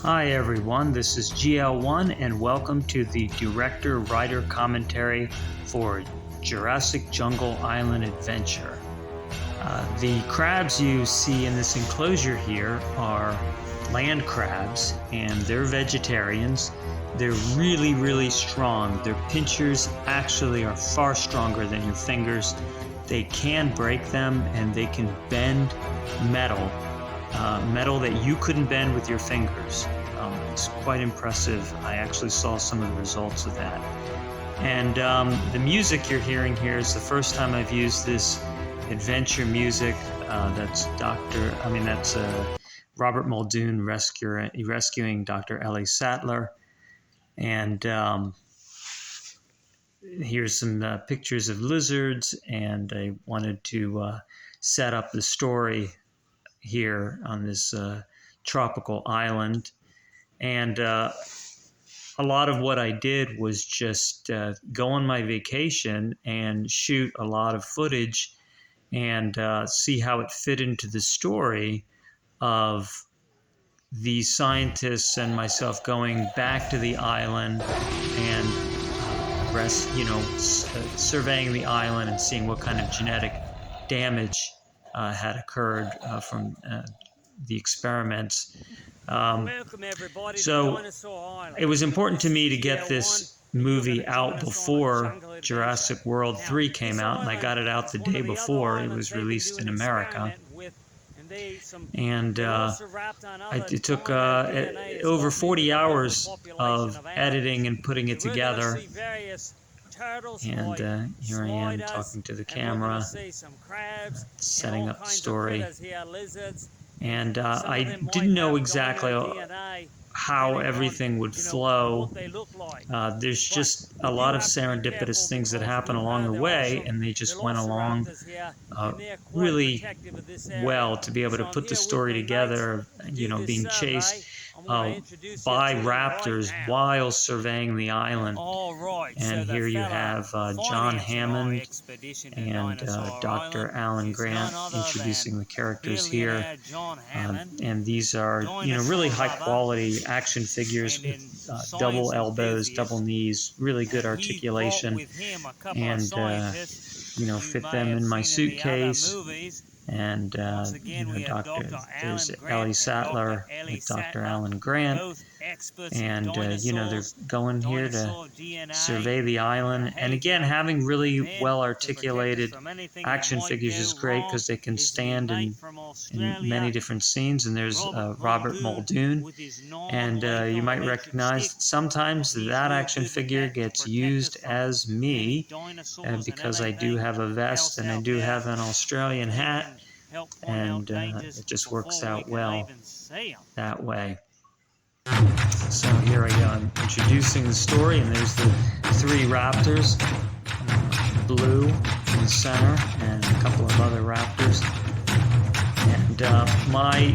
Hi everyone, this is GL1 and welcome to the director-writer commentary for Jurassic Jungle Island Adventure. The crabs you see in this enclosure here are land crabs, and they're vegetarians. They're really strong. Their pinchers actually are far stronger than your fingers. They can break them and they can bend metal. Metal that you couldn't bend with your fingers. It's quite impressive. I actually saw some of the results of that. And the music you're hearing here is the first time I've used this adventure music. That's Robert Muldoon rescuing Dr. Ellie Sattler. And here's some pictures of lizards, and I wanted to set up the story here on this tropical island. And a lot of what I did was just go on my vacation and shoot a lot of footage and see how it fit into the story of the scientists and myself going back to the island and surveying the island and seeing what kind of genetic damage had occurred from the experiments. So it was important to me to get this movie out before Jurassic World 3 came out, and I got it out the day before it was released in America. And it took over 40 hours of editing and putting it together. And here I am talking to the camera, setting up the story. And I didn't know exactly how everything would flow. There's just a lot of serendipitous things that happen along the way, and they just went along really well to be able to put the story together, being chased by raptors while surveying the island. And here you have John Hammond and Dr. Alan Grant introducing the characters here. And these are, really high-quality action figures with double elbows, double knees, really good articulation, and, fit them in my suitcase. And, there's Ellie Sattler with Dr. Alan Grant. And, they're going here to survey the island. And again, having really well-articulated action figures is great because they can stand in many different scenes. And there's Robert Muldoon. And you might recognize that sometimes that action figure gets used as me because I do have a vest and I do have an Australian hat. And it just works out well that way. So here I go, I'm introducing the story, and there's the three raptors, Blue in the center, and a couple of other raptors. And my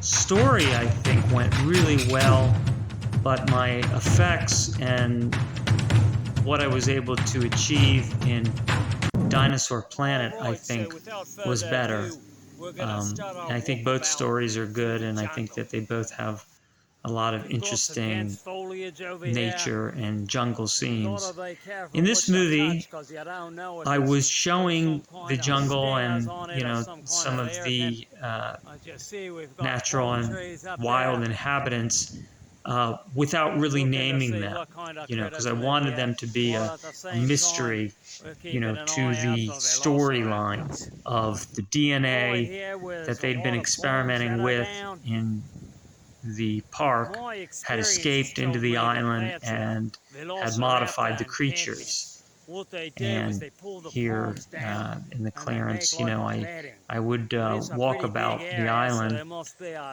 story, I think, went really well, but my effects and what I was able to achieve in Dinosaur Planet, I think, was better. And I think both stories are good, and I think that they both have a lot of interesting nature and jungle scenes. In this movie, I was showing the jungle and, some of the natural and wild inhabitants without really naming them, because I wanted them to be a mystery, to the storyline of the DNA that they'd been experimenting with in the park had escaped into the island and had modified the creatures. And here in the clearance, I would walk about the island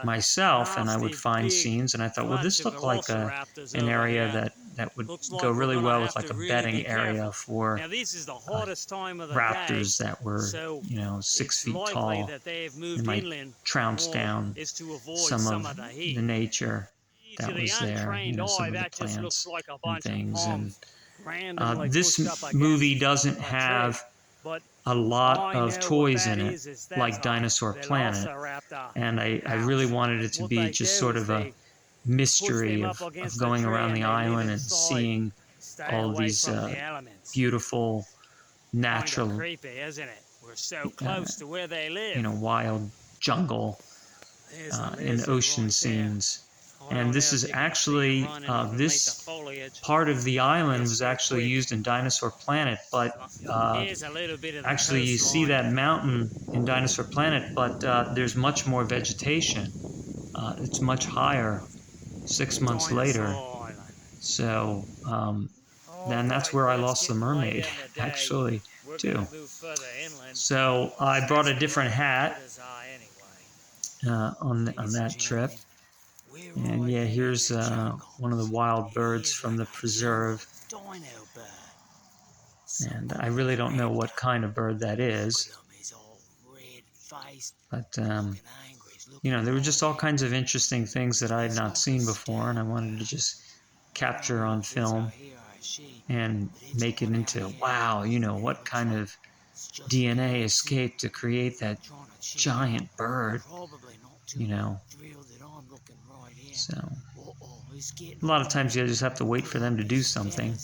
myself, and I would find scenes, and I thought, well, this looked like an area that would go really well with like a bedding area for raptors that were, 6 feet tall. They might trounce down some of the nature that was there, some of the plants and things. And this movie doesn't have a lot of toys in it, like Dinosaur Planet, and I really wanted it to be just sort of a mystery of going around the island and seeing all these beautiful natural, creepy, isn't it? We're so close to where they live. wild jungle and ocean scenes. And this is actually, this part of the island was actually used in Dinosaur Planet, but actually you see that mountain in Dinosaur Planet, but there's much more vegetation. It's much higher 6 months later. So then that's where I lost the mermaid, actually, too. So I brought a different hat on that trip. And yeah, here's one of the wild birds from the preserve. And I really don't know what kind of bird that is. But, you know, there were just all kinds of interesting things that I had not seen before, and I wanted to just capture on film and make it into, wow, you know, what kind of DNA escaped to create that giant bird, you know. So a lot of times you just have to wait for them to do something.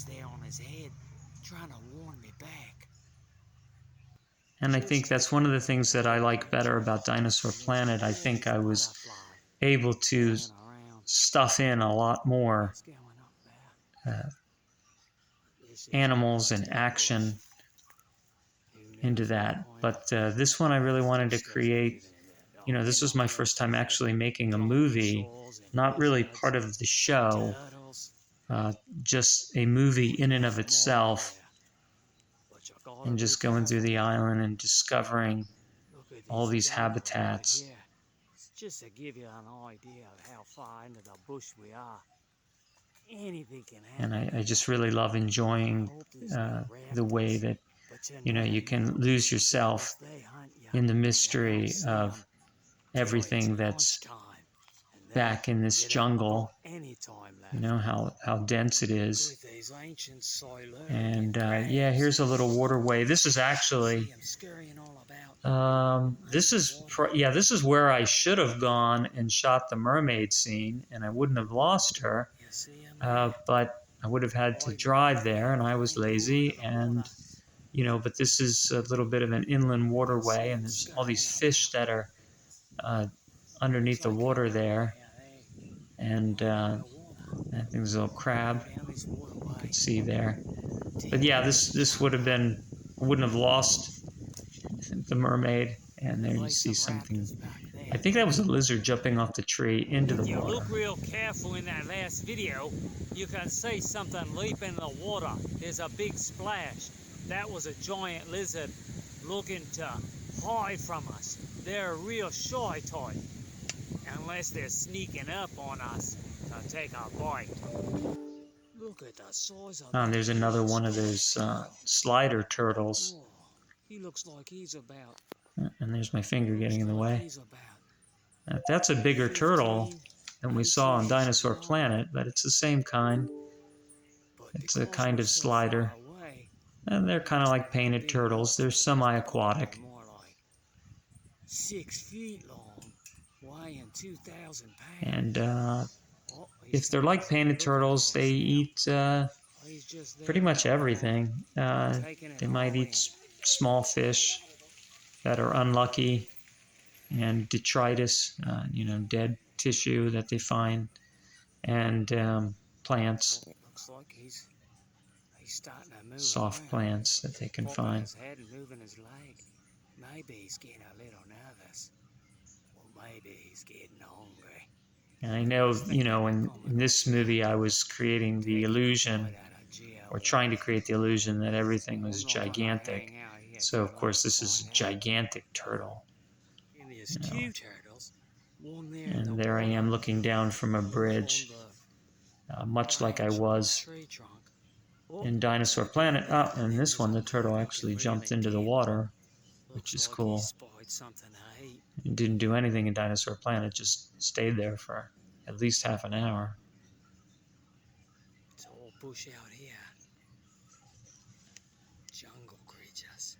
And I think that's one of the things that I like better about Dinosaur Planet. I think I was able to stuff in a lot more animals and action into that. But this one I really wanted to create, you know, this was my first time actually making a movie, not really part of the show, just a movie in and of itself, and just going through the island and discovering all these habitats. Just to give you an idea of how far into the bush we are. Anything can happen. And I just really love enjoying the way that, you know, you can lose yourself in the mystery of everything that's back in this jungle, you know, how dense it is. And yeah, here's a little waterway. This is actually, this is where I should have gone and shot the mermaid scene, and I wouldn't have lost her, but I would have had to drive there, and I was lazy, and, you know, but this is a little bit of an inland waterway, and there's all these fish that are underneath the water there, and I think there's a little crab you could see there. But yeah, this would have been, I wouldn't have lost the mermaid. And there you see something, I think that was a lizard jumping off the tree into the water. If you look real careful in that last video, you can see something leap in the water. There's a big splash. That was a giant lizard looking to hide from us. They're a real shy type, unless they're sneaking up on us to take our bite. Look at the size of that. There's another one of those slider turtles. Oh, he looks like he's about. And there's my finger getting in the way. That's a bigger turtle than we saw on Dinosaur Planet, but it's the same kind. It's a kind of slider. And they're kind of like painted turtles. They're semi-aquatic. 6 feet long, weighing 2,000 pounds. And if they're like painted turtles, they eat pretty much everything. They might eat small fish that are unlucky, and detritus, you know, dead tissue that they find, and plants, looks like he's starting to move soft around. Plants that they can find. His head and moving his leg. Maybe he's getting a little nervous. Or maybe he's getting hungry. And I know, you know, in this movie I was creating the illusion, or trying to create the illusion, that everything was gigantic. So of course this is a gigantic turtle. You know. And there I am looking down from a bridge, much like I was in Dinosaur Planet. Oh, and this one, the turtle actually jumped into the water, which is cool. It didn't do anything in Dinosaur Planet, just stayed there for at least half an hour. It's all bush out here. Jungle creatures.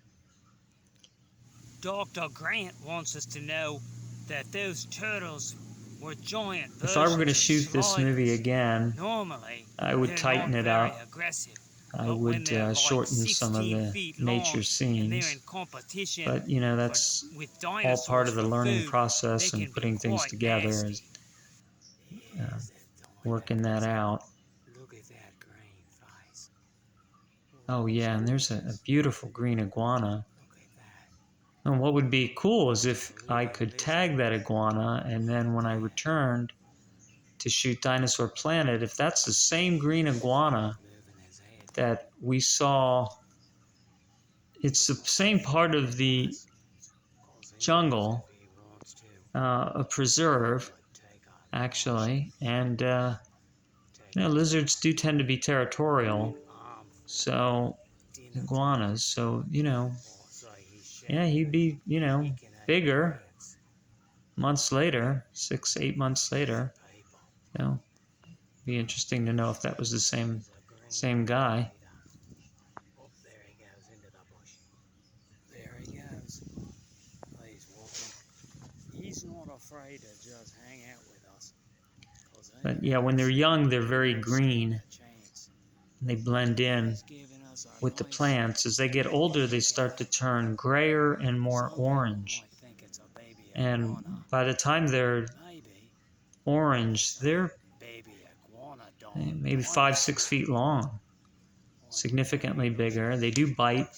Dr. Grant wants us to know that those turtles were giant versions If I were going to shoot of this movie spiders. again, Normally, I would they're tighten not it very up. aggressive. I But when would they're like shorten some of 16 the feet nature long and they're in scenes. competition But, you know, that's with all part dinosaurs of the for learning food, they process can and be putting things quite together, nasty. is working that out. Look at that green face. Oh, yeah, and there's a beautiful green iguana. Look at that. And what would be cool is if I could tag that iguana, and then when I returned to shoot Dinosaur Planet, if that's the same green iguana that we saw, it's the same part of the jungle, a preserve, actually, and you know, lizards do tend to be territorial, so iguanas, so, you know, yeah, he'd be, you know, bigger months later, 6, 8 months later. You know, be interesting to know if that was the same guy. Oh, there he goes into the bush. There he goes. He's walking. He's not afraid to just hang out with us. But yeah, when they're young, they're very green. And they blend in with the plants. As they get older, they start to turn grayer and more orange. And by the time they're orange, they're maybe 5, 6 feet long, significantly bigger. They do bite,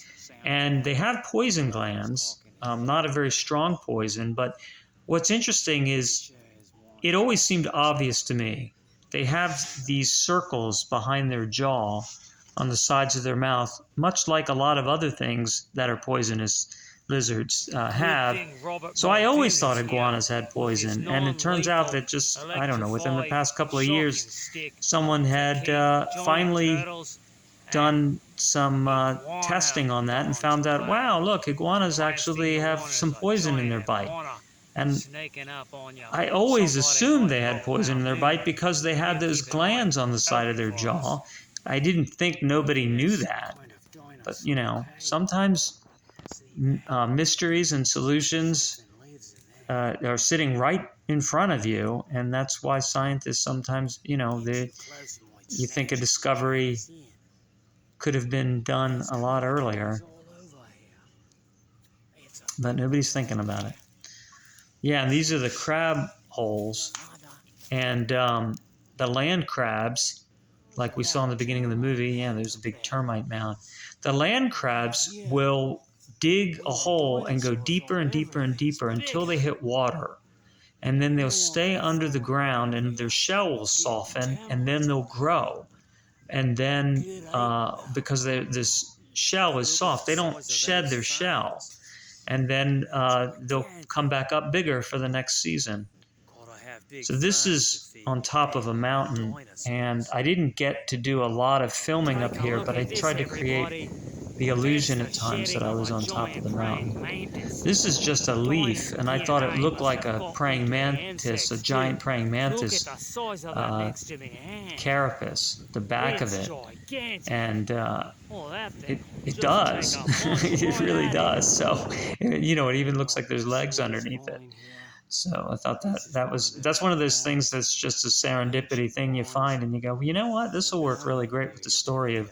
and they have poison glands. Not a very strong poison, but what's interesting is it always seemed obvious to me. They have these circles behind their jaw on the sides of their mouth, much like a lot of other things that are poisonous lizards have. So I always thought iguanas had poison, and it turns out that just, I don't know, within the past couple of years, someone had finally done some testing on that and found out, wow, look, iguanas actually have some poison in their bite. And I always assumed they had poison in their bite because they had those glands on the side of their jaw. I didn't think nobody knew that. But, you know, sometimes mysteries and solutions are sitting right in front of you, and that's why scientists sometimes, you know, you think a discovery could have been done a lot earlier, but nobody's thinking about it. Yeah, and these are the crab holes, and the land crabs, like we saw in the beginning of the movie, yeah, there's a big termite mound. The land crabs will dig a hole and go deeper and deeper and deeper until they hit water. And then they'll stay under the ground, and their shell will soften, and then they'll grow. And then, because this shell is soft, they don't shed their shell. And then they'll come back up bigger for the next season. So this is on top of a mountain, and I didn't get to do a lot of filming up here, but I tried to create the illusion at times that I was on top of the mountain. This is just a leaf, and I thought it looked like a praying mantis, a giant praying mantis carapace, the back of it. And it does. It really does. So, you know, it even looks like there's legs underneath it. So I thought that's one of those things that's just a serendipity thing you find, and you go, well, you know what, this will work really great with the story of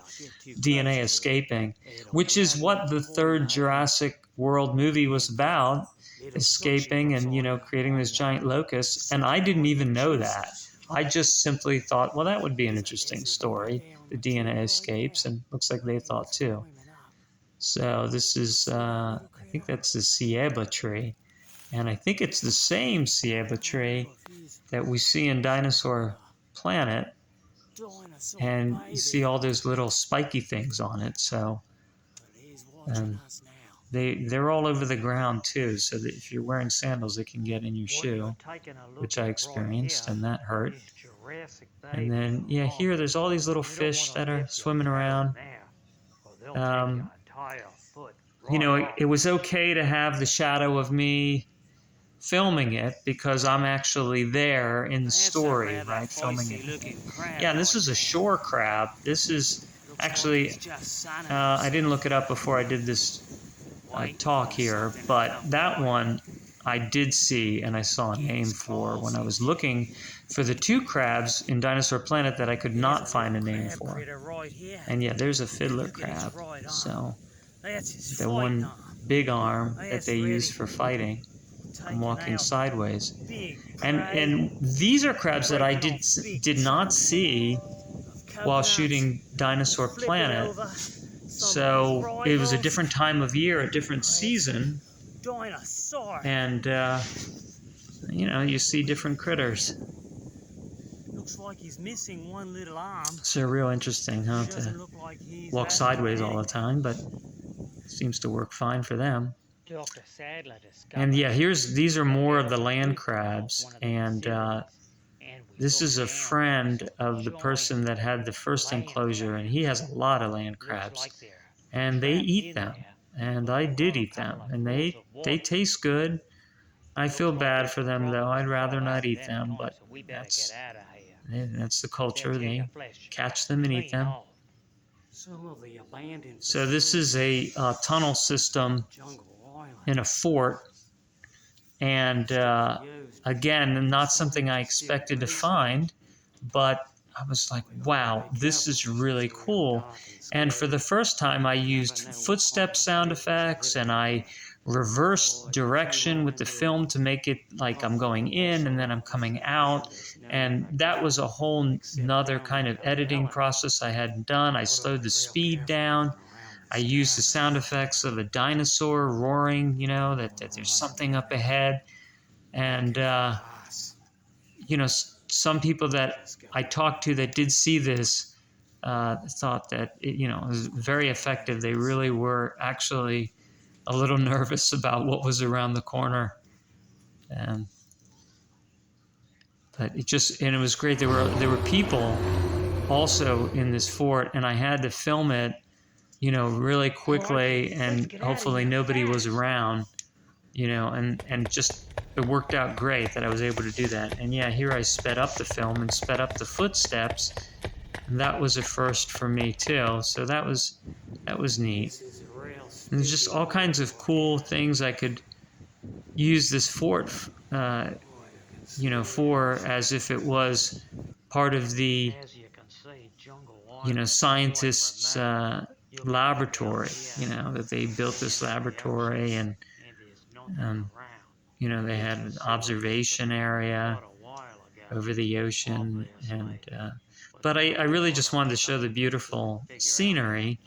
DNA escaping, which is what the third Jurassic World movie was about, escaping and, you know, creating this giant locust. And I didn't even know that. I just simply thought, well, that would be an interesting story. The DNA escapes, and looks like they thought too. So this is, I think that's the ceiba tree. And I think it's the same ceiba tree that we see in Dinosaur Planet. And you see all those little spiky things on it. So they're all over the ground too. So that if you're wearing sandals, they can get in your shoe, which I experienced, and that hurt. And then, yeah, here there's all these little fish that are swimming around. You know, it was okay to have the shadow of me filming it because I'm actually there in the story, right? Filming it. Yeah, and this is a shore crab. This is actually, I didn't look it up before I did this talk here, but that one I did see and I saw a name for when I was looking for the 2 crabs in Dinosaur Planet that I could not find a name for. And yeah, there's a fiddler crab. So the one big arm that they use for fighting. I'm walking sideways. And these are crabs that I did not see while shooting Dinosaur Planet. So it was a different time of year, a different season. And, you know, you see different critters. Looks like he's missing one little arm. So real interesting, huh? To walk sideways all the time, but seems to work fine for them. And yeah, these are more of the land crabs, and this is a friend of the person that had the first enclosure, and he has a lot of land crabs, and they eat them, and I did eat them, and they taste good. I feel bad for them though. I'd rather not eat them, but that's the culture. They catch them and eat them. So this is a tunnel system in a fort, and again, not something I expected to find, but I was like, wow, this is really cool. And for the first time I used footstep sound effects, and I reversed direction with the film to make it like I'm going in and then I'm coming out. And that was a whole nother kind of editing process I hadn't done. I slowed the speed down. I used the sound effects of a dinosaur roaring, you know, that there's something up ahead. And, you know, some people that I talked to that did see this thought that, you know, it was very effective. They really were actually a little nervous about what was around the corner. But it was great. There were people also in this fort, and I had to film it, you know, really quickly, and hopefully nobody was around, you know, and just it worked out great that I was able to do that. And yeah, here I sped up the film and sped up the footsteps, and that was a first for me too. So that was neat. And there's just all kinds of cool things I could use this fort, you know, for, as if it was part of the, you know, scientists' laboratory, you know, that they built this laboratory, and you know, they had an observation area over the ocean, and but I really just wanted to show the beautiful scenery.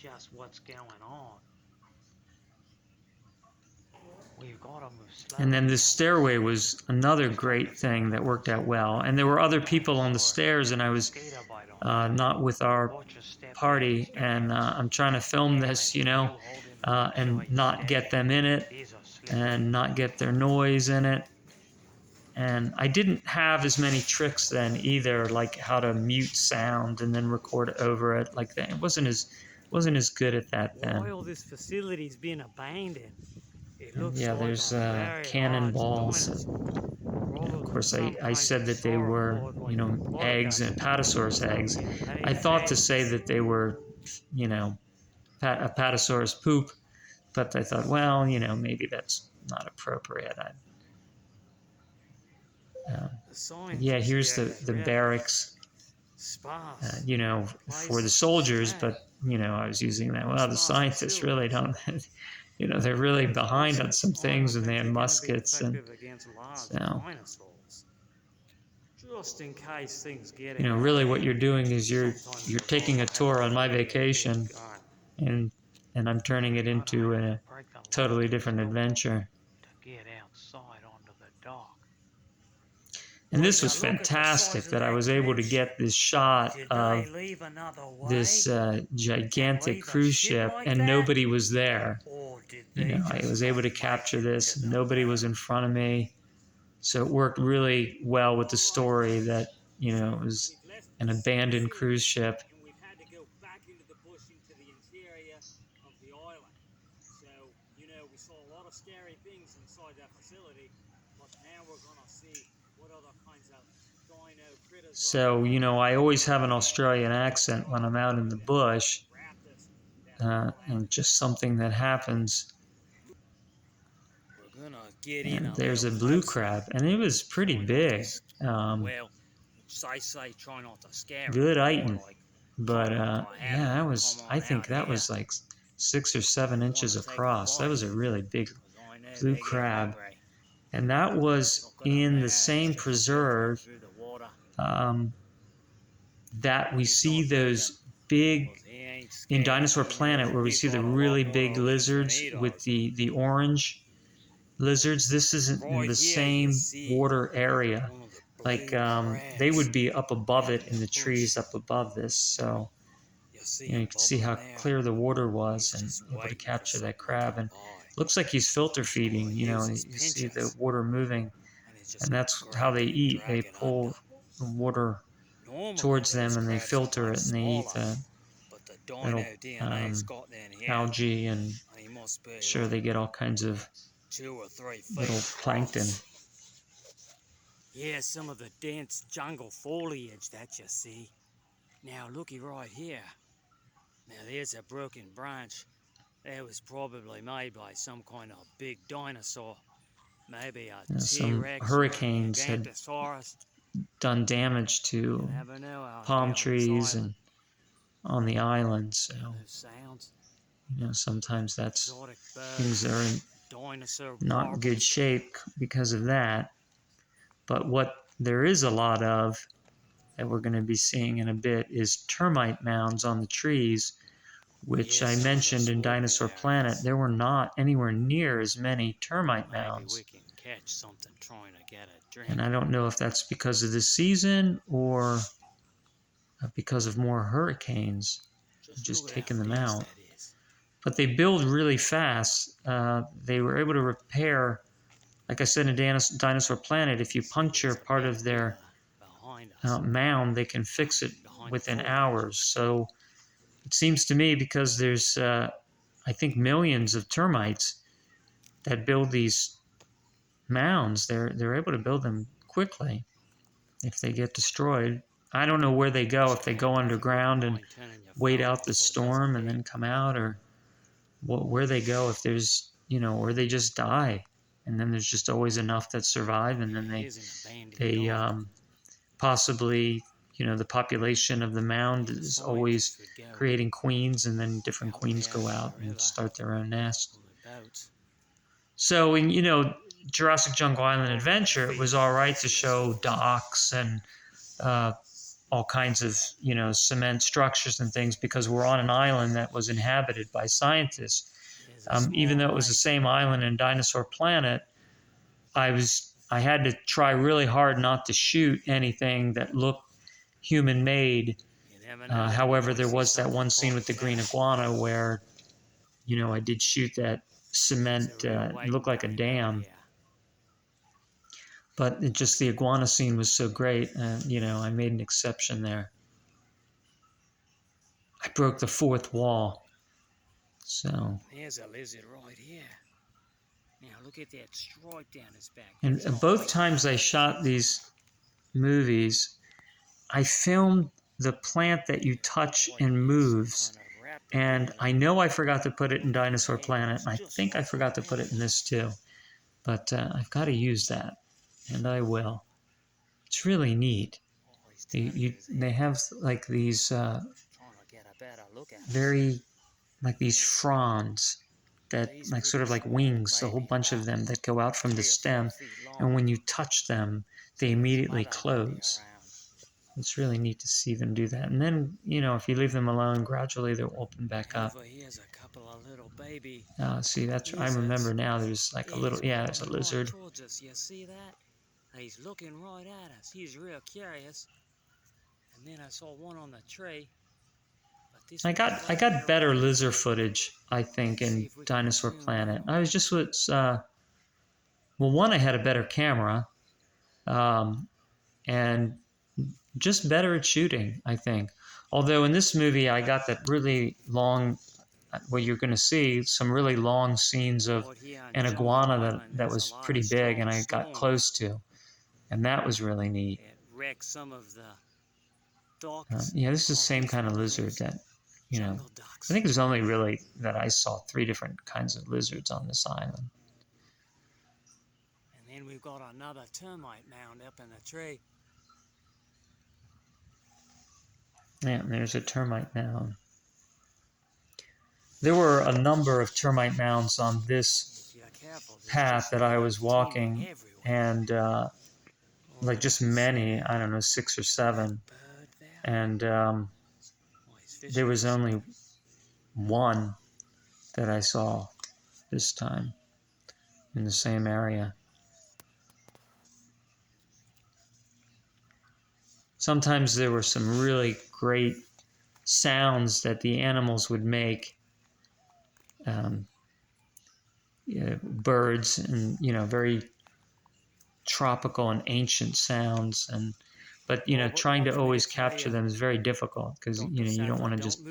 And then this stairway was another great thing that worked out well. And there were other people on the stairs, and I was not with our party, and I'm trying to film this, you know, and not get them in it, and not get their noise in it. And I didn't have as many tricks then either, like how to mute sound and then record over it like that. It wasn't as good at that then. Why all this facility's been abandoned? Yeah, there's cannonballs. Of course, I said that they were, you know, eggs, and Apatosaurus eggs. I thought to say that they were, you know, Apatosaurus poop, but I thought, well, you know, maybe that's not appropriate. Yeah, here's the barracks, you know, for the soldiers, but, you know, I was using that. Well, the scientists really don't, you know, they're really behind on some things, and they have muskets, and so, you know, really what you're doing is you're taking a tour on my vacation, and I'm turning it into a totally different adventure. And this was fantastic that I was able to get this shot of this gigantic cruise ship, and nobody was there. You know, I was able to capture this, and nobody was in front of me. So it worked really well with the story that, you know, it was an abandoned cruise ship. Scary things inside that facility, but now we're going to see what other kinds of dino critters. So, you know, I always have an Australian accent when I'm out in the bush, and just something that happens. We're going to get in And a there's a little blue closer. crab, and it was pretty Try not big. to, well, I say try not to scare Good him. eating. Like, But try not to have yeah, him that come was, on I think out that here. was like 6 or 7 inches Wanna take a across. That bite, was a really big 'cause I know blue they get crab. hungry. And that was Look at him in there, the he's same just slipping preserve through the water. um, that we He's see not moving, those big, 'cause he ain't in scared. Dinosaur He knows Planet, where we we've see the got a lot really more big of him than lizards he with does. the orange lizards. This isn't in Right the here you same see water area. one of the Like blue they crabs would be up above out it of in the the trees bush. up above this. So You see you know, him you can see bubbling how there? clear the water was He's and just able to waiting for capture that something to crab. come And by. looks like he's filter All feeding. he You know, uses you see the pinchers, water moving, and he's just and that's how they grabbing and eat. They dragging under. pull the water Normally towards these them and they crabs are filter much it, and they eat smaller, the but the dino little DNA's got in here, algae, and and he must be sure they like get all kinds of 2 or 3 feet little plankton. across. Yeah, some of the dense jungle foliage that you see. Now looky right here. Now there's a broken branch. That was probably made by some kind of big dinosaur. Maybe a You know, some T-Rex or a hurricanes had Gigantosaurus. done damage You to never know out palm here on this trees and island. on the island. Hear So those sounds? you know, sometimes that's Exotic things birds, that are in dinosaur not good warbles. shape because of that. But what there is a lot of that we're going to be seeing in a bit is termite mounds on the trees, which Yeah, I some of the mentioned in swampy Dinosaur Planet. areas. There were not anywhere near as many termite Maybe we mounds. can catch something trying to get a And drink. I don't know if that's because of the season or because of more hurricanes Just just look at how taking them dense out. that is. But they build really fast. They were able to repair, like I said in Dinosaur Planet, if you See, puncture there's a part big of river their behind us, mound, they can fix it behind the within foliage. hours. So it seems to me, because there's, I think, millions of termites that build these mounds, they're able to build them quickly if they get destroyed. I don't know where they go, if Just they go careful if you don't underground and mind turning your wait phone out off the so it doesn't storm and beep. then come out, or where they go, if there's, you know, or they just die. And then there's just always enough that survive, and Yeah, then here's an abandoned they dog. possibly, you know, the population of the mound Yeah, the is always scientists would go creating queens, and then different out queens there go by out the and river start their own nest. on the boats. So in, you know, Jurassic Jungle Island Probably Adventure, it was feeding all the right to dinosaurs. show docks and all kinds of, you know, cement structures and things, because we're on an island that was inhabited by scientists. There's a Even small though it was the lake. same island in Dinosaur Planet, I had to try really hard not to shoot anything that looked human made. You never know, we However, might there see was that something one scene quite with the green fast. iguana where, you know, I did shoot that There's cement, a real it waiting looked like a game out dam. here. But it just, the iguana scene was so great, and you know, I made an exception there. I broke the fourth wall. So, There's a lizard right here. Now look at that stripe down his back. and That's not both like times I shot these movies, I filmed the plant that you touch like and he has some moves. kind of raptor And I know I DNA forgot to put it in on his Dinosaur Planet, hands, and I just think I like forgot to our put it in this hands. too. But I've got to use that, and I will. It's really neat. Oh, he's turning his They head, have like these trying to get a better look at us. very, like these fronds that, He's like sort pretty of like small, wings, a whole maybe bunch of about them that go out from the 3 or 4 stem, feet and long. when you touch them, So they there's immediately mother lumpy close. around. It's really neat to see them do that. And then, you know, if you leave them alone, gradually they'll open back up. Over here's a couple of little baby See, that's, I lizards. remember now, there's like a little, He's yeah, there's a moving right lizard. towards us. You see that? He's looking right at us. He's real curious. And then I saw one on the tree. But this I got better lizard footage, I think, see in if we can Dinosaur zoom Planet. in I on was just with, well, one, I had a better camera, and just better at shooting, I think. Although in this movie, I got that really long, well, you're going to see some really long scenes of right here on an Jungle iguana Island. that There's a was lot pretty of big, and strong I got storms. close to. And that was really neat. It wrecked some of the ducks. Yeah, this is the Oh, same these kind of are lizard those that, you know, jungle ducks. I think there's only really that I saw 3 different kinds of lizards on this island. we've got another termite mound up in the tree. Yeah, there's a termite mound. There were a number of termite mounds on this path that I was walking, and like just many, I don't know, 6 or 7. And there was only one that I saw this time in the same area. Sometimes there were some really great sounds that the animals would make, birds, and very tropical and ancient sounds, but trying to always capture them is very difficult, because you don't want to just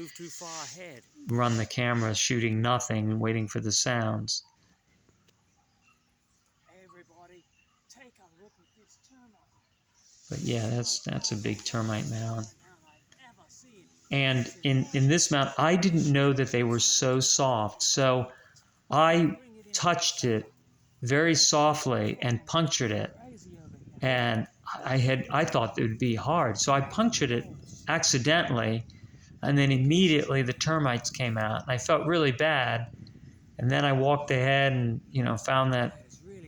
run the camera shooting nothing and waiting for the sounds. Everybody, take a look at this termite. But yeah, that's a big termite mound. And in this mound, I didn't know that they were so soft, so I touched it very softly and punctured it. And I thought it would be hard, so I punctured it accidentally, and then immediately the termites came out, and I felt really bad. And then I walked ahead and found that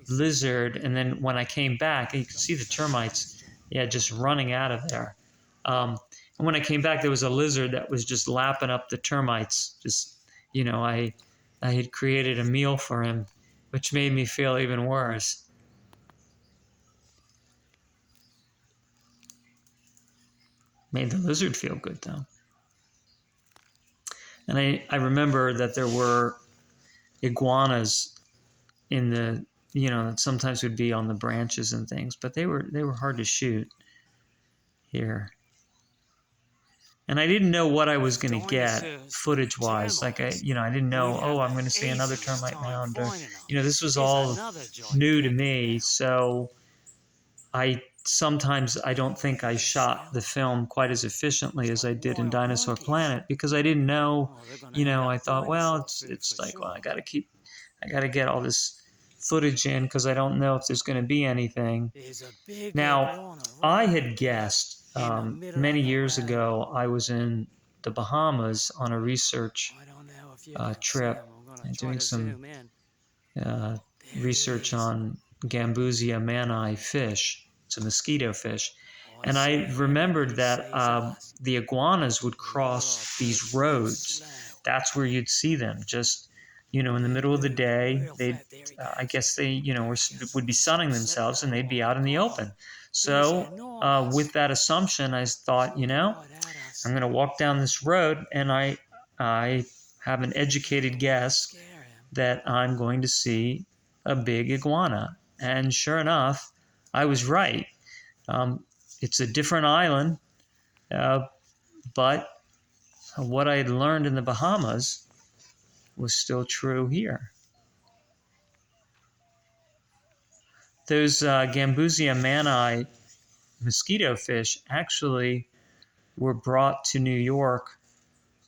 lizard, and then when I came back, you could see the termites, just running out of there. And when I came back, there was a lizard that was just lapping up the termites. I had created a meal for him, which made me feel even worse. Made the lizard feel good, though. And I remember that there were iguanas in the, that sometimes would be on the branches and things, but they were hard to shoot here. And I didn't know what I was going to get footage-wise. Like I didn't know, I'm going to see another termite mound, or this was all new to me. So sometimes I don't think I shot the film quite as efficiently as I did in Dinosaur Planet, because I didn't know, I thought, well, it's like, well, I got to get all this footage in, because I don't know if there's going to be anything. Now, I had guessed many years ago, I was in the Bahamas on a research trip, and doing some research on Gambusia mani fish. It's a mosquito fish. And I remembered that the iguanas would cross these roads. That's where you'd see them, just, in the middle of the day. I guess they, would be sunning themselves, and they'd be out in the open. So with that assumption, I thought, I'm going to walk down this road, and I have an educated guess that I'm going to see a big iguana. And sure enough, I was right. It's a different island, but what I had learned in the Bahamas was still true here. Those Gambusia mani mosquito fish actually were brought to New York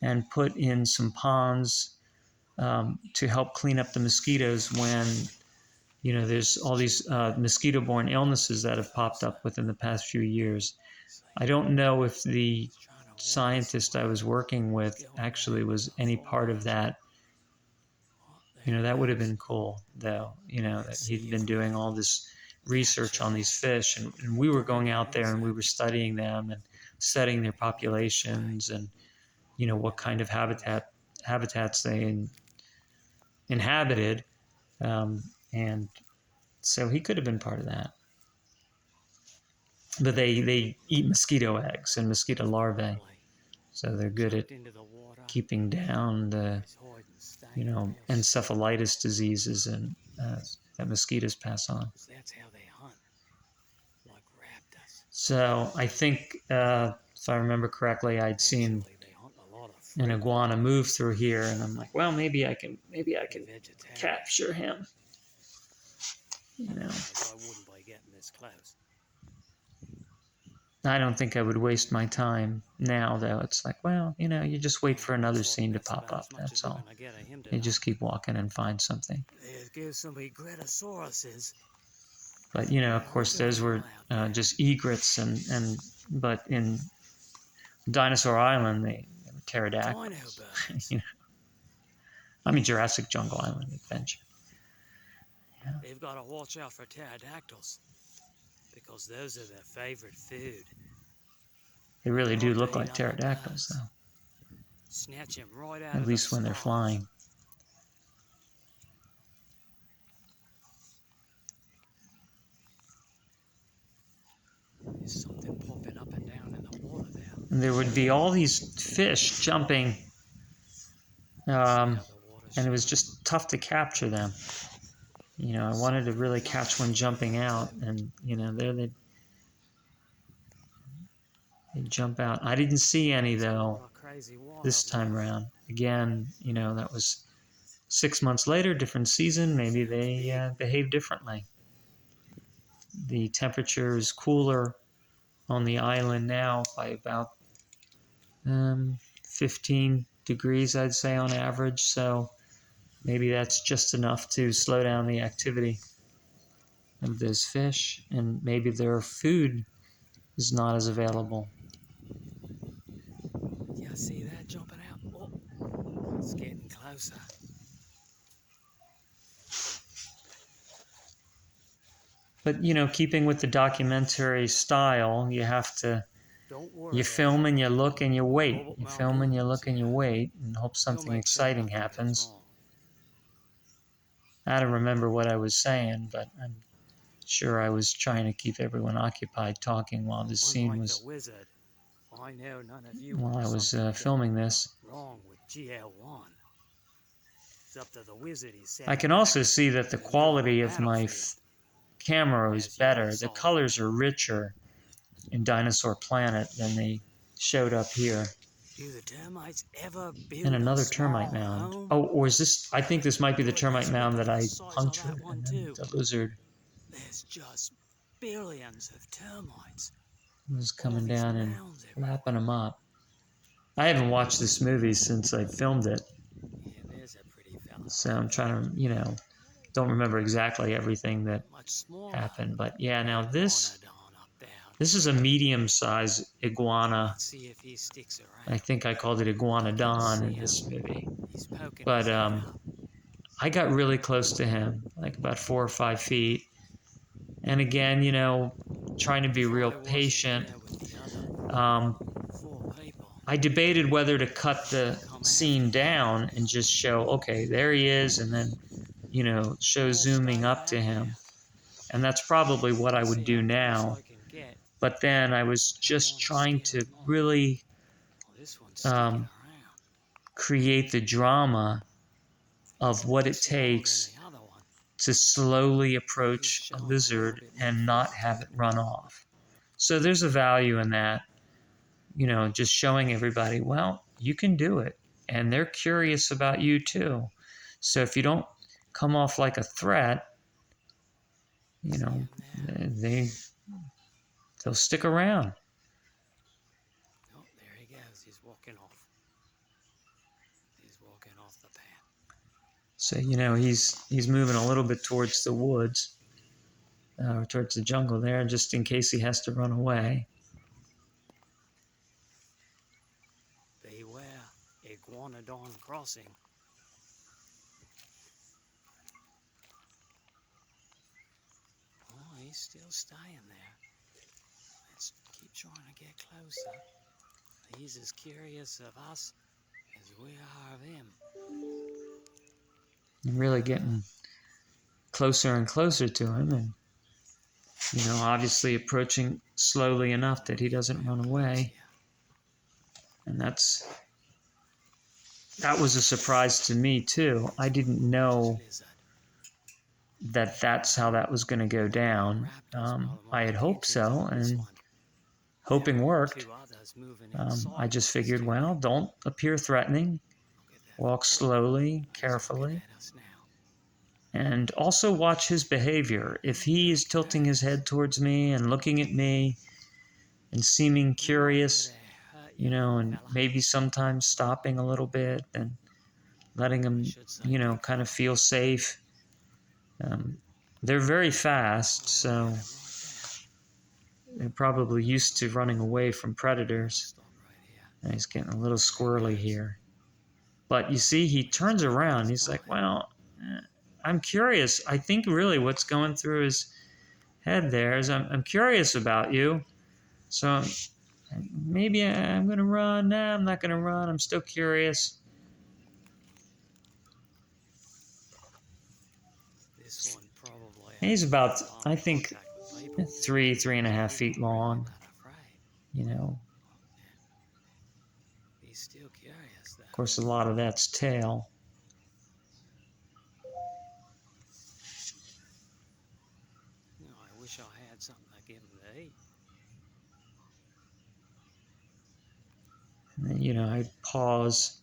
and put in some ponds to help clean up the mosquitoes when, there's all these mosquito-borne illnesses that have popped up within the past few years. I don't know if the scientist I was working with actually was any part of that. That would have been cool, though, that he'd been doing all this research on these fish, and we were going out there and we were studying them and studying their populations, and, what kind of habitats they inhabited. And so he could have been part of that. But they eat mosquito eggs and mosquito larvae, so they're good at keeping down the, encephalitis diseases and that mosquitoes pass on. So I think, if I remember correctly, I'd seen an iguana move through here, and I'm like, well, maybe I can capture him. I don't think I would waste my time now, though. It's like, well, you just wait for another scene to pop up. That's all. You just keep walking and find something. There's some big Gretasauruses. But, you know, of course, those were just egrets, but in Dinosaur Island, they were pterodactyls. You know? I mean, Jurassic Jungle Island Adventure. Yeah. They've got to watch out for pterodactyls because those are their favorite food. They really do look like pterodactyls, though. Snatch him right out At of least the when they're flying. There's something popping up and down in the water there. And there would be all these fish jumping, and it was just tough to capture them. You know, I wanted to really catch one jumping out, and, you know, there they'd jump out. I didn't see any, though, this time around. Again, you know, that was 6 months later, different season. Maybe they behave differently. The temperature is cooler on the island now by about 15 degrees, I'd say, on average. So maybe that's just enough to slow down the activity of those fish, and maybe their food is not as available. Yeah, see that jumping out? Oh, it's getting closer. But, you know, keeping with the documentary style, you have to, you film and you look and you wait. You film and you look and you wait and hope something exciting happens. I don't remember what I was saying, but I'm sure I was trying to keep everyone occupied talking while this scene was, while I was filming this. I can also see that the quality of my camera is better. The colors are richer in Dinosaur Planet than they showed up here. And another termite mound. Oh, or is this, I think this might be the termite mound that I punctured, and then the lizard There's just billions of termites. was coming down and lapping them up. I haven't watched this movie since I filmed it. So I'm trying to, you know, don't remember exactly everything that happened. But yeah, now this is a medium-sized iguana. I think I called it iguanodon in this movie. But I got really close to him, like about 4 or 5 feet. And again, you know, trying to be real patient. I debated whether to cut the scene down and just show, okay, there he is, and then, you know, show zooming up to him. And that's probably what I would do now. But then I was just trying to really create the drama of what it takes to slowly approach a lizard and not have it run off. So there's a value in that, you know, just showing everybody, well, you can do it. And they're curious about you too. So if you don't come off like a threat, you know, they'll stick around. Oh, there he goes. He's walking off. He's walking off the path. So, you know, he's moving a little bit towards the woods, or towards the jungle there, just in case he has to run away. Beware, iguanodon crossing. Oh, he's still staying there. Let's keep trying to get closer. He's as curious of us as we are of him. I'm really getting closer and closer to him, and, you know, obviously approaching slowly enough that he doesn't run away. And that was a surprise to me too. I didn't know that that's how that was going to go down. I had hoped so, and hoping worked. I just figured, well, don't appear threatening. Walk slowly, carefully. And also watch his behavior. If he is tilting his head towards me and looking at me and seeming curious, you know, and maybe sometimes stopping a little bit and letting him, you know, kind of feel safe. They're very fast, so they're probably used to running away from predators. And he's getting a little squirrely here. But you see, he turns around. He's like, well, I'm curious. I think really what's going through his head there is I'm curious about you. So maybe I'm going to run. Nah, I'm not going to run. I'm still curious. This one probably He's about, I think, 3.5 feet long. You know. He's still curious, though. Of course, a lot of that's tail. No, I wish I had something to give him to eat. And then, you know, I pause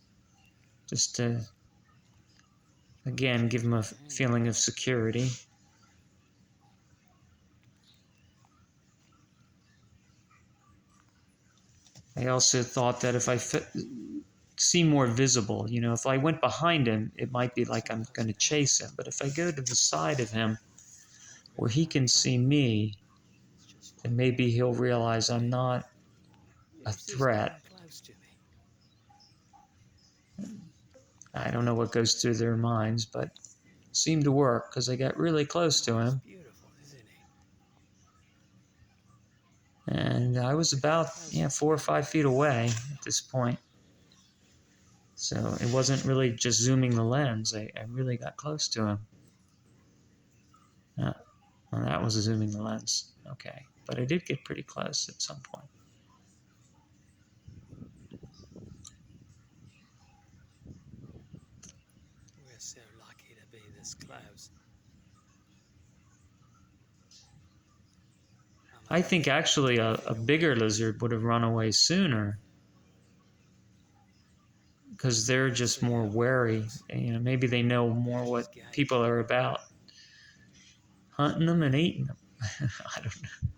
just to, again, give him a feeling of security. I also thought that if I seem more visible, you know, if I went behind him, it might be like I'm going to chase him. But if I go to the side of him where he can see me, then maybe he'll realize I'm not a threat. I don't know what goes through their minds, but it seemed to work because I got really close to him. And I was about 4 or 5 feet away at this point. So it wasn't really just zooming the lens. I really got close to him. Well, that was zooming the lens. Okay. But I did get pretty close at some point. We're so lucky to be this close. I think actually a bigger lizard would have run away sooner because they're just more wary. You know, maybe they know more what people are about. Hunting them and eating them. I don't know.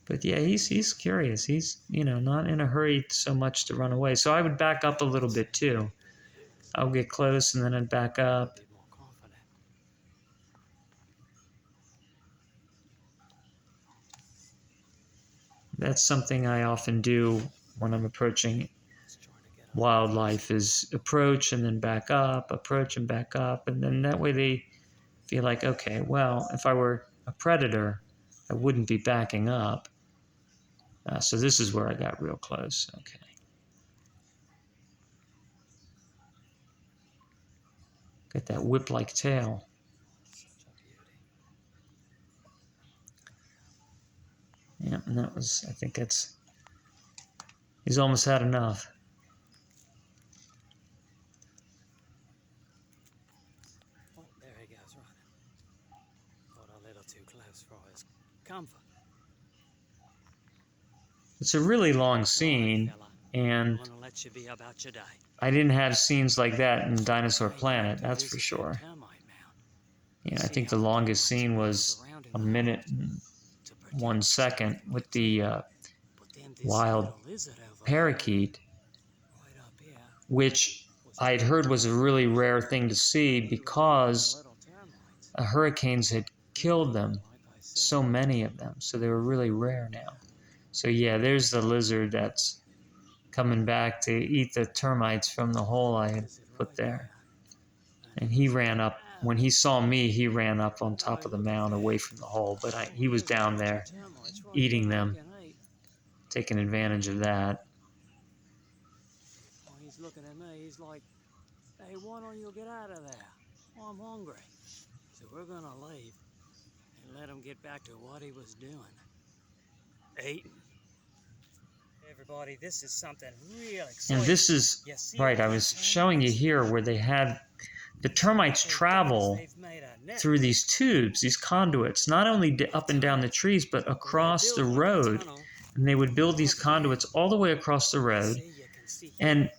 But yeah, he's curious. He's, you know, not in a hurry so much to run away. So I would back up a little bit too. I'll get close and then I'd back up. That's something I often do when I'm approaching wildlife is approach and then back up, approach and back up. And then that way they feel like, okay, well, if I were a predator, I wouldn't be backing up. So this is where I got real close. Okay. Got that whip-like tail. Yeah, and that was, I think he's almost had enough. Oh, there he goes running. Got a little too close for his comfort. It's a really long scene, and I didn't have scenes like that in Dinosaur Planet, that's for sure. You know, I think the longest scene was 1 minute and 1 second with the wild parakeet, which I'd heard was a really rare thing to see because hurricanes had killed them, so many of them, so they were really rare now. So yeah, there's the lizard that's coming back to eat the termites from the hole I had put there. And he ran up. When he saw me, he ran up on top of the mound away from the hole. But he was down there eating them, taking advantage of that. Oh, he's looking at me. He's like, hey, why don't you get out of there? Oh, I'm hungry. So we're going to leave and let him get back to what he was doing. Eating. Everybody, this is something real exciting. And this is, right, I was showing you here where they had the termites travel through these tubes, these conduits, not only up and down the trees, but across the road. And they would build these conduits all the way across the road. And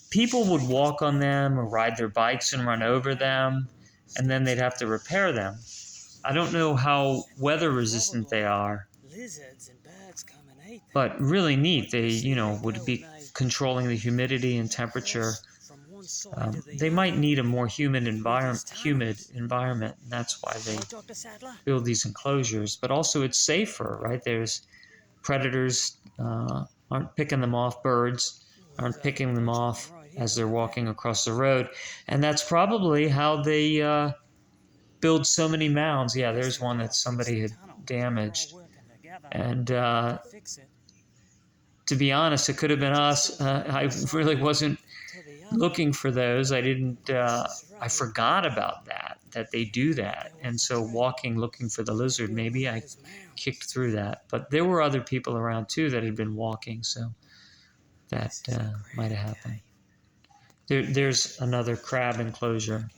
people would walk on them or ride their bikes and run over them, and then they'd have to repair them. I don't know how weather resistant they are, but really neat. They, you know, would be controlling the humidity and temperature They might need a more humid environment, and that's why they build these enclosures. But also, it's safer, right? There's predators aren't picking them off. Birds aren't picking them off as they're walking across the road, and that's probably how they build so many mounds. Yeah, there's one that somebody had damaged, and to be honest, it could have been us. I really wasn't looking for those. I didn't. I forgot about that they do that, and so walking looking for the lizard, maybe I kicked through that. But there were other people around too that had been walking, so that might have happened. There's another crab enclosure.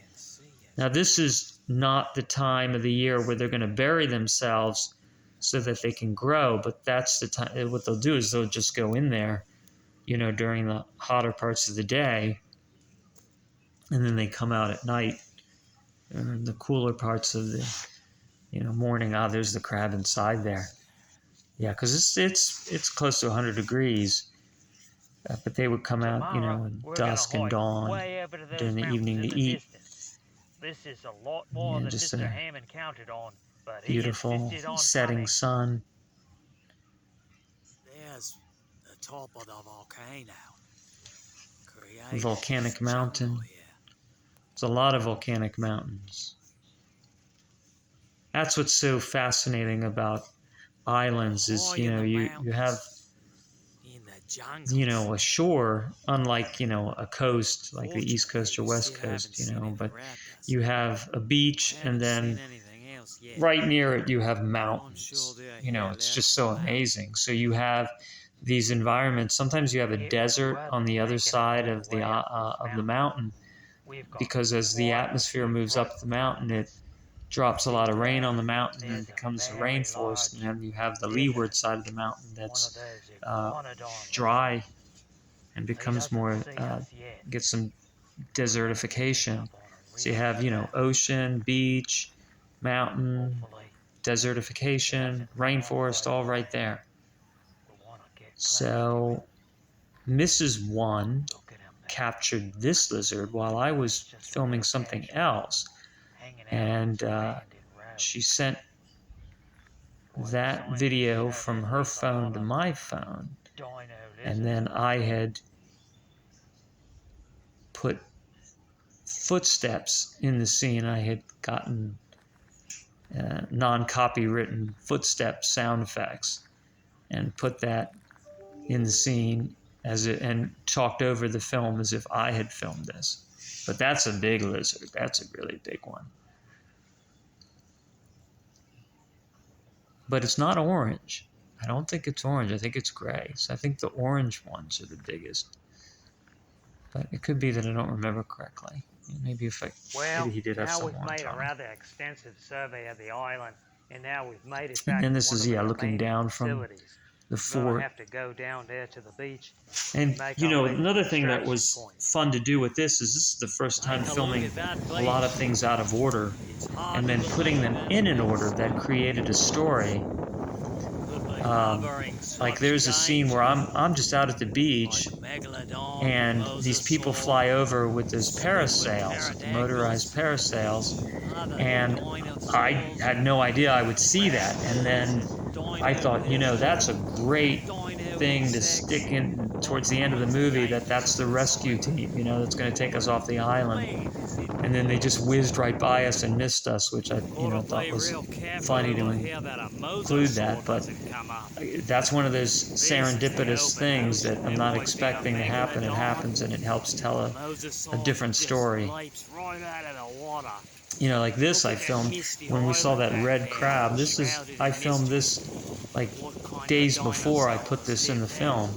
Now this is not the time of the year where they're going to bury themselves so that they can grow, but that's the time. What they'll do is they'll just go in there, during the hotter parts of the day, and then they come out at night, in the cooler parts of the, morning. Ah, there's the crab inside there. Yeah, because it's close to 100 degrees, but they would come out, in dusk and dawn during the evening to eat. This is a lot more than just Mr. Hammond counted on, but beautiful setting sun. There's the top of the volcano. Volcanic mountain. There's a lot of volcanic mountains. That's what's so fascinating about islands is, you have, a shore, unlike, a coast, like the East Coast or West Coast, but you have a beach, and then right near it you have mountains. It's just so amazing. So you have these environments. Sometimes you have a desert on the other side of the mountain, because as the atmosphere moves up the mountain, it drops a lot of rain on the mountain and becomes a rainforest, and then you have the leeward side of the mountain that's dry and becomes more, gets some desertification. So you have, ocean, beach, mountain, desertification, rainforest, all right there. So Mrs. One captured this lizard while I was filming something else, and she sent that video from her phone to my phone, and then I had put footsteps in the scene. I had gotten non-copywritten footstep sound effects and put that in the scene and talked over the film as if I had filmed this. But that's a big lizard. That's a really big one. But it's not orange. I don't think it's orange. I think it's gray. So I think the orange ones are the biggest. But it could be that I don't remember correctly. Maybe maybe he did have some on Now we've made time. a rather extensive survey of the island, and now we've made it And back then to this is, one of the looking remaining down from facilities. the We're gonna fort. have to go down there to the beach. And, make our way to another the thing that extraction was point. fun to do with this is the first time Take a filming look at that a lot of beach. things out of order It's hard and to then putting them believe in it. an order that created a story. Could be harboring Like such there's a scene where danger, I'm just out at the beach, like Megalodon, and these people fly over with those parasails, motorized parasails, and I had no idea I would see that. And then I thought, that's a great thing to stick in towards the end of the movie, that's the rescue team, that's going to take us off the island. And then they just whizzed right by us and missed us, which I thought was funny to include that. But that's one of those serendipitous things that I'm not expecting to happen. It happens, and it helps tell a different story. Like this I filmed when we saw that red crab. I filmed this like days before I put this in the film.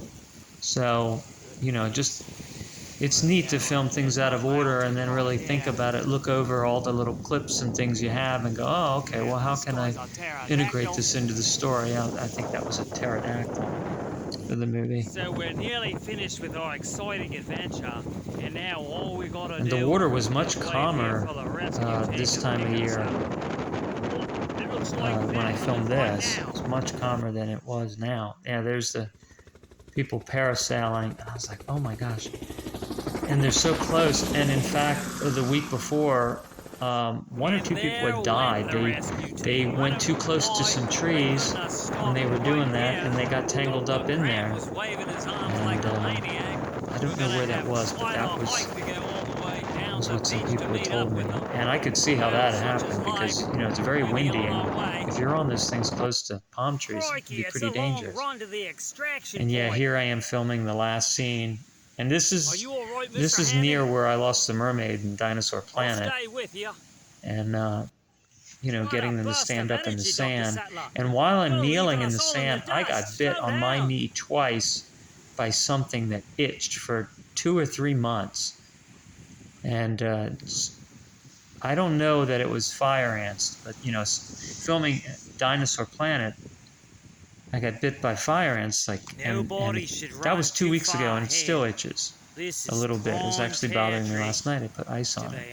So, it's neat to film things out of order and then really think about it, look over all the little clips and things you have and go, oh, okay, well, how can I integrate this into the story? I think that was a pterodactyl for the movie. So we're nearly finished with our exciting adventure, and now all we gotta And do the water was is much wait here calmer for the rescue team this to time pick of us year. up. It looks like When I they're filmed right this, now. it's much calmer than it was now. Yeah, there's the people parasailing, and I was like, oh my gosh. and they're so close. And in fact, the week before, one or two people had died. They went too close to some trees when they were doing that, and they got tangled up in there. And I don't know where that was, but that was what some people had told me. And I could see how that happened because, you know, it's very windy, and if you're on those things close to palm trees, it can be pretty dangerous. And yeah, here I am filming the last scene. And this is near where I lost the mermaid in Dinosaur Planet. And, you know, getting them to stand up in the sand. And while I'm kneeling in the sand, I got bit on my knee twice by something that itched for 2 or 3 months. And I don't know that it was fire ants, but, you know, filming Dinosaur Planet, I got bit by fire ants, like, and that was 2 weeks ago, and it still itches a little bit. It was actually bothering me last night. I put ice on it.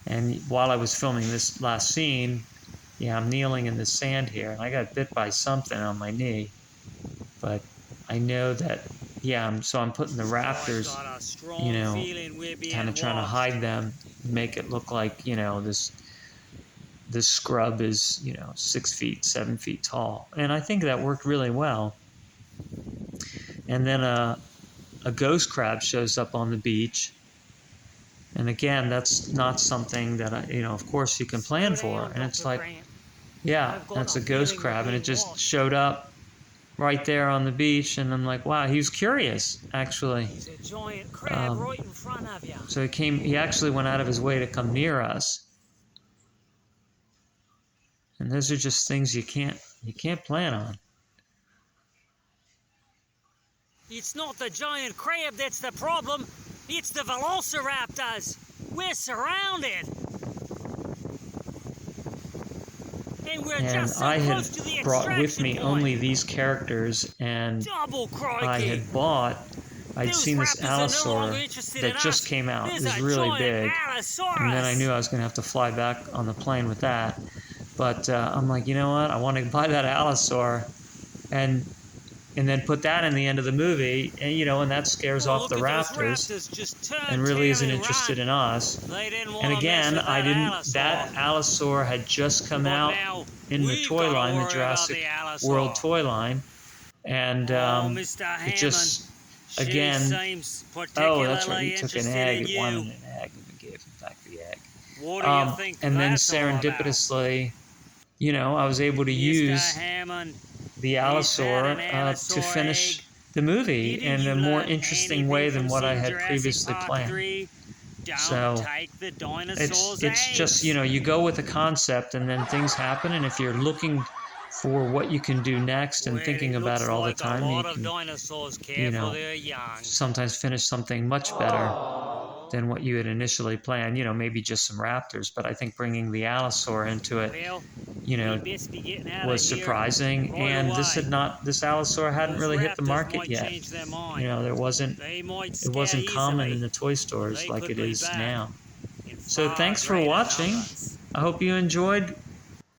And while I was filming this last scene, yeah, I'm kneeling in the sand here, and I got bit by something on my knee. But I know that, yeah, I'm putting the raptors, you know, kind of trying to hide them, make it look like, you know, this scrub is, you know, 6 feet, 7 feet tall. And I think that worked really well. And then a ghost crab shows up on the beach. And again, that's not something that you know, of course you can plan for. And it's like, yeah, that's a ghost crab. And it just showed up right there on the beach. And I'm like, wow, he was curious, actually. He's a giant crab right in front of you. So he actually went out of his way to come near us. And those are just things you can't plan on. It's not the giant crab that's the problem. It's the velociraptors. We're surrounded. And we're just so I had close to the brought with me point. only these characters, and I had bought, I'd seen this allosaur that just came out. It was really big. And then I knew I was going to have to fly back on the plane with that. But I'm like, you know what? I want to buy that allosaur and then put that in the end of the movie, and you know, and that scares off the raptors and really isn't interested in us. And again, that allosaur had just come out in the toy line, the Jurassic World toy line, and it just, again, oh, that's right, he took an egg, it wanted an egg, and we gave him back the egg. And then serendipitously, you know, I was able to use the allosaur to finish the movie in a more interesting way than what I had previously planned. So it's just, you know, you go with the concept and then things happen, and if you're looking for what you can do next and thinking about it all the time, you can, you know, sometimes finish something much better than what you had initially planned. You know, maybe just some raptors, but I think bringing the allosaur into it, you know, was surprising. And this allosaur hadn't really hit the market yet. You know, it wasn't common in the toy stores like it is now. So thanks for watching. I hope you enjoyed